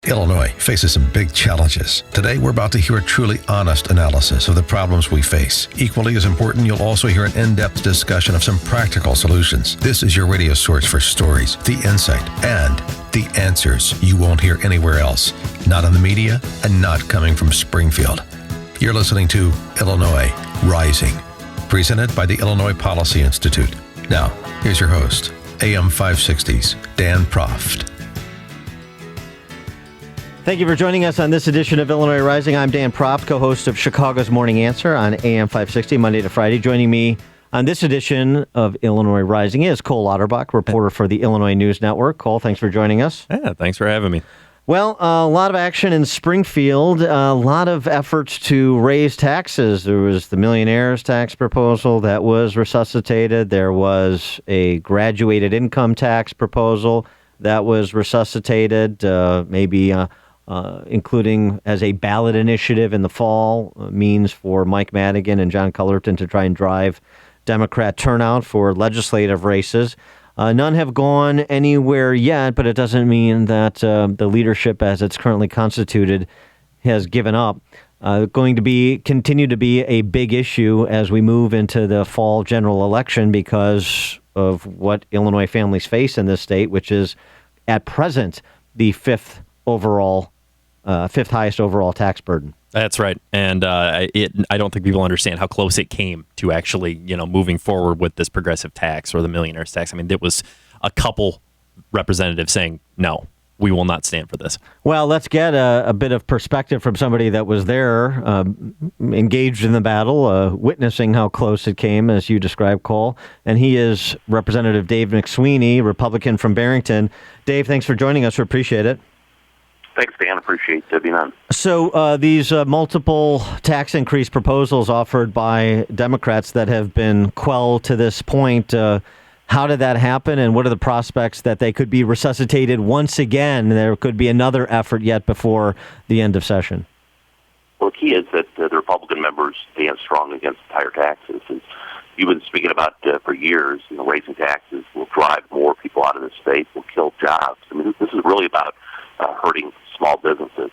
Illinois faces some big challenges. Today, we're about to hear a truly honest analysis of the problems we face. Equally as important, you'll also hear an in-depth discussion of some practical solutions. This is your radio source for stories, the insight, and the answers you won't hear anywhere else. Not in the media and not coming from Springfield. You're listening to Illinois Rising, presented by the Illinois Policy Institute. Now, here's your host, AM 560's Dan Proft. Thank you for joining us on this edition of Illinois Rising. I'm Dan Proft, co-host of Chicago's Morning Answer on AM 560, Monday to Friday. Joining me on this edition of Illinois Rising is Cole Lauterbach, reporter for the Illinois News Network. Cole, thanks for joining us. Yeah, thanks for having me. Well, a lot of action in Springfield, a lot of efforts to raise taxes. There was the millionaire's tax proposal that was resuscitated. There was a graduated income tax proposal that was resuscitated, including as a ballot initiative in the fall, means for Mike Madigan and John Cullerton to try and drive Democrat turnout for legislative races. None have gone anywhere yet, but it doesn't mean that the leadership as it's currently constituted has given up. Going to continue to be a big issue as we move into the fall general election because of what Illinois families face in this state, which is at present the fifth highest overall tax burden. That's right. And I don't think people understand how close it came to actually, moving forward with this progressive tax or the millionaire's tax. I mean, there was a couple representatives saying, no, we will not stand for this. Well, let's get a bit of perspective from somebody that was there, engaged in the battle, witnessing how close it came, as you described, Cole. And he is Representative Dave McSweeney, Republican from Barrington. Dave, thanks for joining us. We appreciate it. Thanks, Dan. Appreciate being on. So these multiple tax increase proposals offered by Democrats that have been quelled to this point, how did that happen, and what are the prospects that they could be resuscitated once again? There could be another effort yet before the end of session. Well, the key is that the Republican members stand strong against higher taxes. As you've been speaking about for years, raising taxes will drive more people out of the state, will kill jobs. I mean, this is really about hurting small businesses,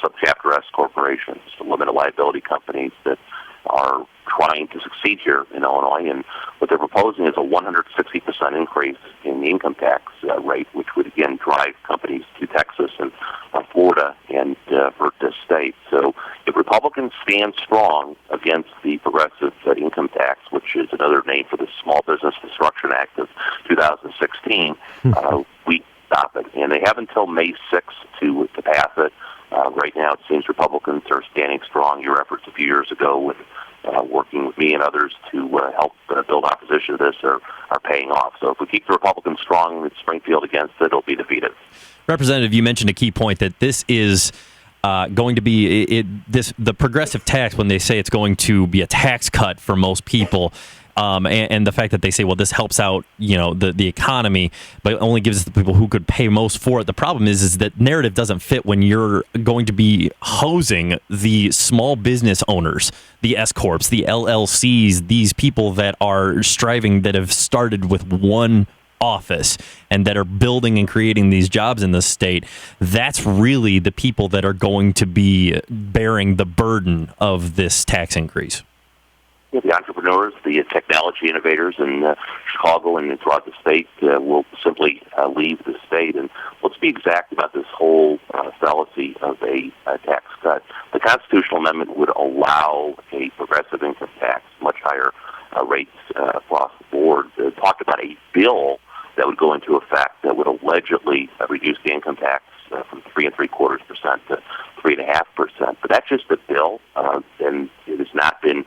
subchapter S corporations, limited liability companies that are trying to succeed here in Illinois. And what they're proposing is a 160% increase in the income tax rate, which would again drive companies to Texas and Florida and hurt this state. So if Republicans stand strong against the progressive income tax, which is another name for the Small Business Destruction Act of 2016, we stop it. And they have until May 6th to pass it. Right now, it seems Republicans are standing strong. Your efforts a few years ago with working with me and others to help build opposition to this are paying off. So if we keep the Republicans strong in Springfield against it, it'll be defeated. Representative, you mentioned a key point that this is going to be the progressive tax. When they say it's going to be a tax cut for most people. And the fact that they say, well, this helps out, the economy, but only gives it to the people who could pay most for it. The problem is that narrative doesn't fit when you're going to be hosing the small business owners, the S-corps, the LLCs, these people that are striving, that have started with one office and that are building and creating these jobs in the state. That's really the people that are going to be bearing the burden of this tax increase. The entrepreneurs, the technology innovators in Chicago and throughout the state will simply leave the state. And let's be exact about this whole fallacy of a tax cut. The constitutional amendment would allow a progressive income tax, much higher rates across the board. It talked about a bill that would go into effect that would allegedly reduce the income tax from 3.75% to 3.5%. But that's just a bill, and it has not been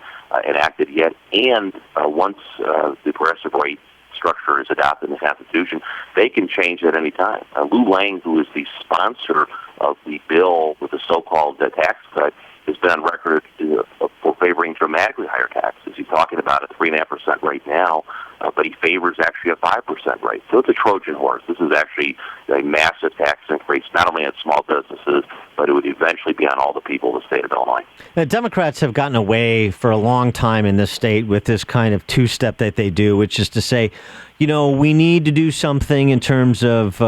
enacted yet. And once the progressive rate structure is adopted in the Constitution, they can change at any time. Lou Lang, who is the sponsor of the bill with the so-called tax cut, has been on record for favoring dramatically higher taxes. He's talking about a 3.5% rate now, but he favors actually a 5% rate. So it's a Trojan horse. This is actually a massive tax increase, not only on small businesses, but it would eventually be on all the people of the state of Illinois. The Democrats have gotten away for a long time in this state with this kind of two-step that they do, which is to say, we need to do something in terms of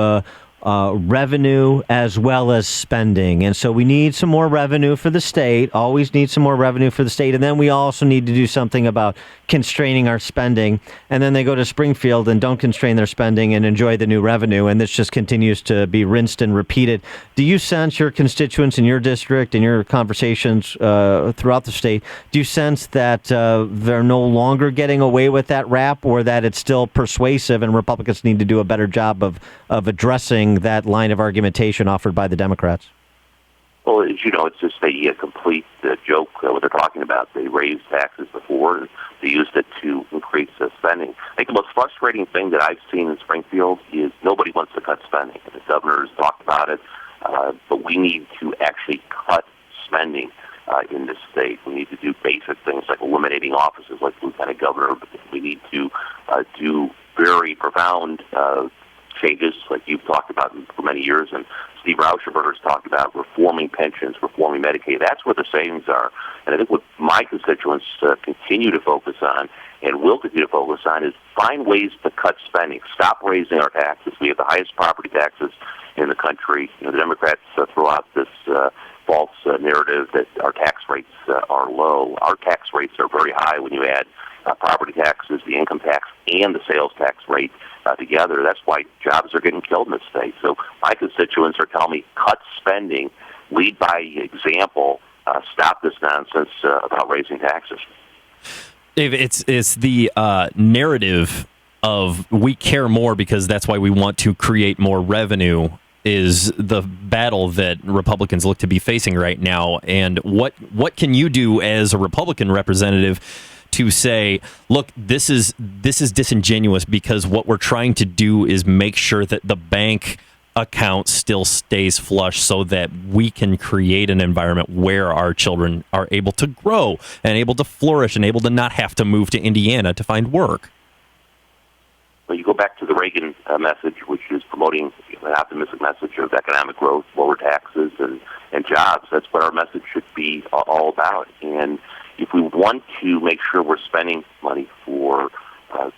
revenue as well as spending. And so we need some more revenue for the state, always need some more revenue for the state. And then we also need to do something about constraining our spending. And then they go to Springfield and don't constrain their spending and enjoy the new revenue. And this just continues to be rinsed and repeated. Do you sense your constituents in your district, in your conversations throughout the state, do you sense that they're no longer getting away with that rap, or that it's still persuasive and Republicans need to do a better job of addressing that line of argumentation offered by the Democrats? Well, as you know, it's just a complete joke what they're talking about. They raised taxes before, and they used it to increase spending. I think the most frustrating thing that I've seen in Springfield is nobody wants to cut spending. The governor's talked about it, but we need to actually cut spending in this state. We need to do basic things like eliminating offices like lieutenant governor. We need to do very profound changes like you've talked about for many years, and Steve Rauschenberger's talked about reforming pensions, reforming Medicaid. That's where the savings are. And I think what my constituents continue to focus on and will continue to focus on is find ways to cut spending, stop raising our taxes. We have the highest property taxes in the country. You know, the Democrats throw out this false narrative that our tax rates are low. Our tax rates are very high when you add property taxes, the income tax, and the sales tax rate together. That's why jobs are getting killed in this state. So my constituents are telling me, cut spending, lead by example, stop this nonsense about raising taxes. Dave, it's the narrative of we care more because that's why we want to create more revenue is the battle that Republicans look to be facing right now. And what can you do as a Republican representative to say, look, this is disingenuous because what we're trying to do is make sure that the bank account still stays flush so that we can create an environment where our children are able to grow and able to flourish and able to not have to move to Indiana to find work. Well, you go back to the Reagan message, which is promoting an optimistic message of economic growth, lower taxes, and jobs. That's what our message should be all about. And if we want to make sure we're spending money for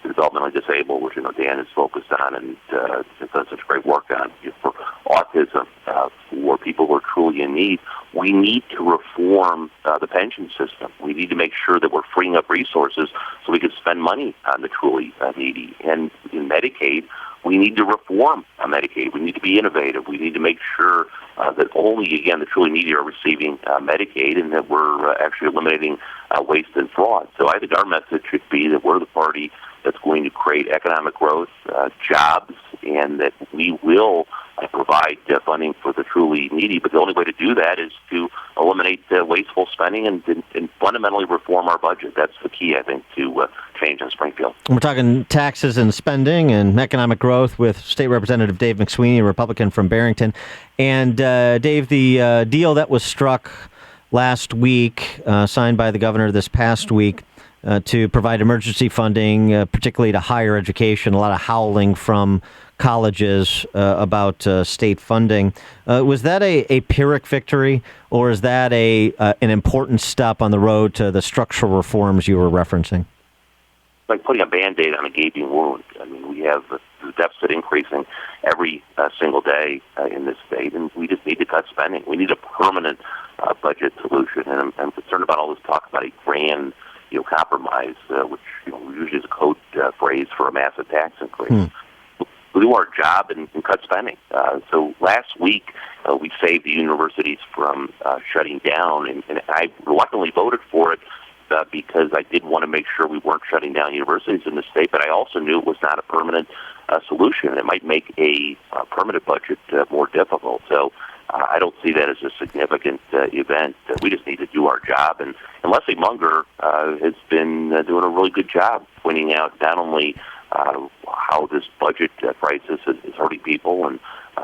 the developmentally disabled, which Dan is focused on and has done such great work on, for autism, for people who are truly in need, we need to reform the pension system. We need to make sure that we're freeing up resources so we can spend money on the truly needy. And in Medicaid, we need to reform Medicaid. We need to be innovative. We need to make sure that only, again, the truly needy are receiving Medicaid, and that we're actually eliminating waste and fraud. So I think our message should be that we're the party that's going to create economic growth, jobs, and that we will provide funding for the truly needy. But the only way to do that is to eliminate wasteful spending and fundamentally reform our budget. That's the key, I think, to change in Springfield. We're talking taxes and spending and economic growth with State Representative Dave McSweeney, a Republican from Barrington. And Dave, the deal that was struck last week, signed by the governor this past week, to provide emergency funding, particularly to higher education, a lot of howling from colleges about state funding. Was that a Pyrrhic victory, or is that an important step on the road to the structural reforms you were referencing? Like putting a Band-Aid on a gaping wound. I mean, we have the deficit increasing every single day in this state, and we just need to cut spending. We need a permanent budget solution, and I'm concerned about all this talk about a grand compromise, which usually is a code phrase for a massive tax increase. We do our job and cut spending. So last week, we saved the universities from shutting down, and I reluctantly voted for it because I did want to make sure we weren't shutting down universities in the state, but I also knew it was not a permanent solution. It might make a permanent budget more difficult. So I don't see that as a significant event. We just need to do our job. And Leslie Munger has been doing a really good job pointing out not only how this budget crisis is hurting people and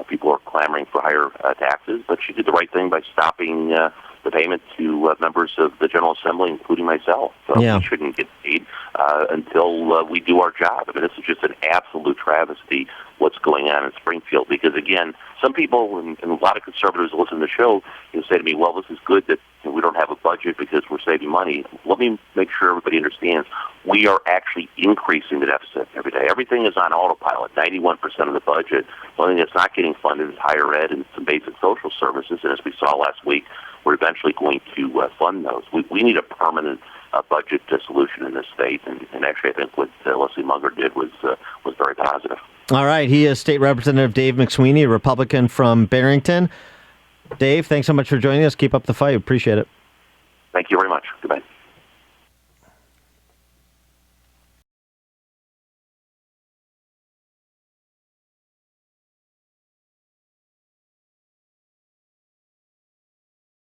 people are clamoring for higher taxes, but she did the right thing by stopping the payment to members of the General Assembly, including myself. So we shouldn't get paid until we do our job. I mean, this is just an absolute travesty what's going on in Springfield. Because again, some people and a lot of conservatives listen to the show, say to me, well, this is good that we don't have a budget because we're saving money. Let me make sure everybody understands we are actually increasing the deficit every day. Everything is on autopilot, 91% of the budget. The only thing that's not getting funded is higher ed and some basic social services. And as we saw last week, we're eventually going to fund those. We need a permanent budget solution in this state. And actually, I think what Leslie Munger did was very positive. All right. He is State Representative Dave McSweeney, a Republican from Barrington. Dave, thanks so much for joining us. Keep up the fight. Appreciate it. Thank you very much. Goodbye.